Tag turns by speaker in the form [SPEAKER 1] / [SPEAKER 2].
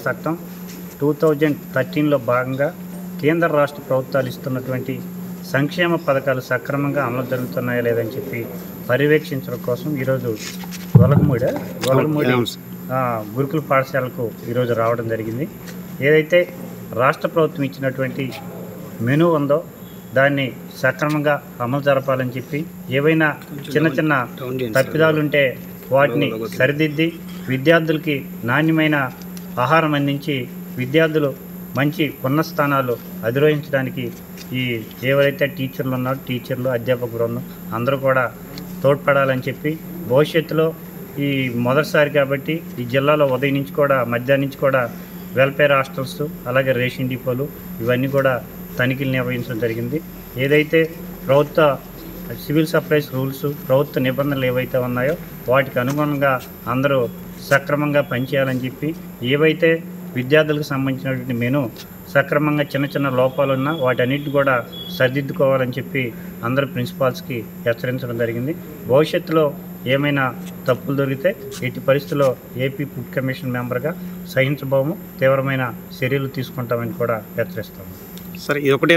[SPEAKER 1] చట్టం 2013లో భాగంగా కేంద్ర రాష్ట్ర ప్రభుత్వాలు ఇస్తున్నటువంటి సంక్షేమ పథకాలు సక్రమంగా అమలు జరుగుతున్నాయా లేదని చెప్పి పర్యవేక్షించడం కోసం ఈరోజు గొలగమూడి గురుకుల పాఠశాలకు ఈరోజు రావడం జరిగింది. ఏదైతే రాష్ట్ర ప్రభుత్వం ఇచ్చినటువంటి మెనూ ఉందో దాన్ని సక్రమంగా అమలు జరపాలని చెప్పి ఏవైనా చిన్న తప్పిదాలుంటే వాటిని సరిదిద్ది విద్యార్థులకి నాణ్యమైన ఆహారం అందించి విద్యార్థులు మంచి ఉన్నత స్థానాలు అధిరోహించడానికి ఈ ఎవరైతే టీచర్లు ఉన్నారో టీచర్లు అధ్యాపక బృందం అందరూ కూడా తోడ్పడాలని చెప్పి భవిష్యత్తులో ఈ మొదటిసారి కాబట్టి ఈ జిల్లాలో ఉదయం నుంచి కూడా మధ్యాహ్నం నుంచి కూడా వెల్ఫేర్ హాస్టల్స్ అలాగే రేషన్ డిపోలు ఇవన్నీ కూడా తనిఖీలు నిర్వహించడం జరిగింది. ఏదైతే ప్రభుత్వ సివిల్ సప్లైస్ రూల్స్ ప్రభుత్వ నిబంధనలు ఏవైతే ఉన్నాయో వాటికి అనుగుణంగా అందరూ సక్రమంగా పనిచేయాలని చెప్పి ఏవైతే విద్యార్థులకు సంబంధించినటువంటి మెను సక్రమంగా చిన్న లోపాలు ఉన్నా వాటన్నిటిని కూడా సరిదిద్దుకోవాలని చెప్పి అందరూ ప్రిన్సిపాల్స్కి హెచ్చరించడం జరిగింది. భవిష్యత్తులో ఏమైనా తప్పులు దొరికితే ఎట్టి పరిస్థితుల్లో ఏపీ ఫుడ్ కమిషన్ మెంబర్గా సహించబోము, తీవ్రమైన చర్యలు తీసుకుంటామని కూడా హెచ్చరిస్తాము.
[SPEAKER 2] సరే, ఇది ఒకటే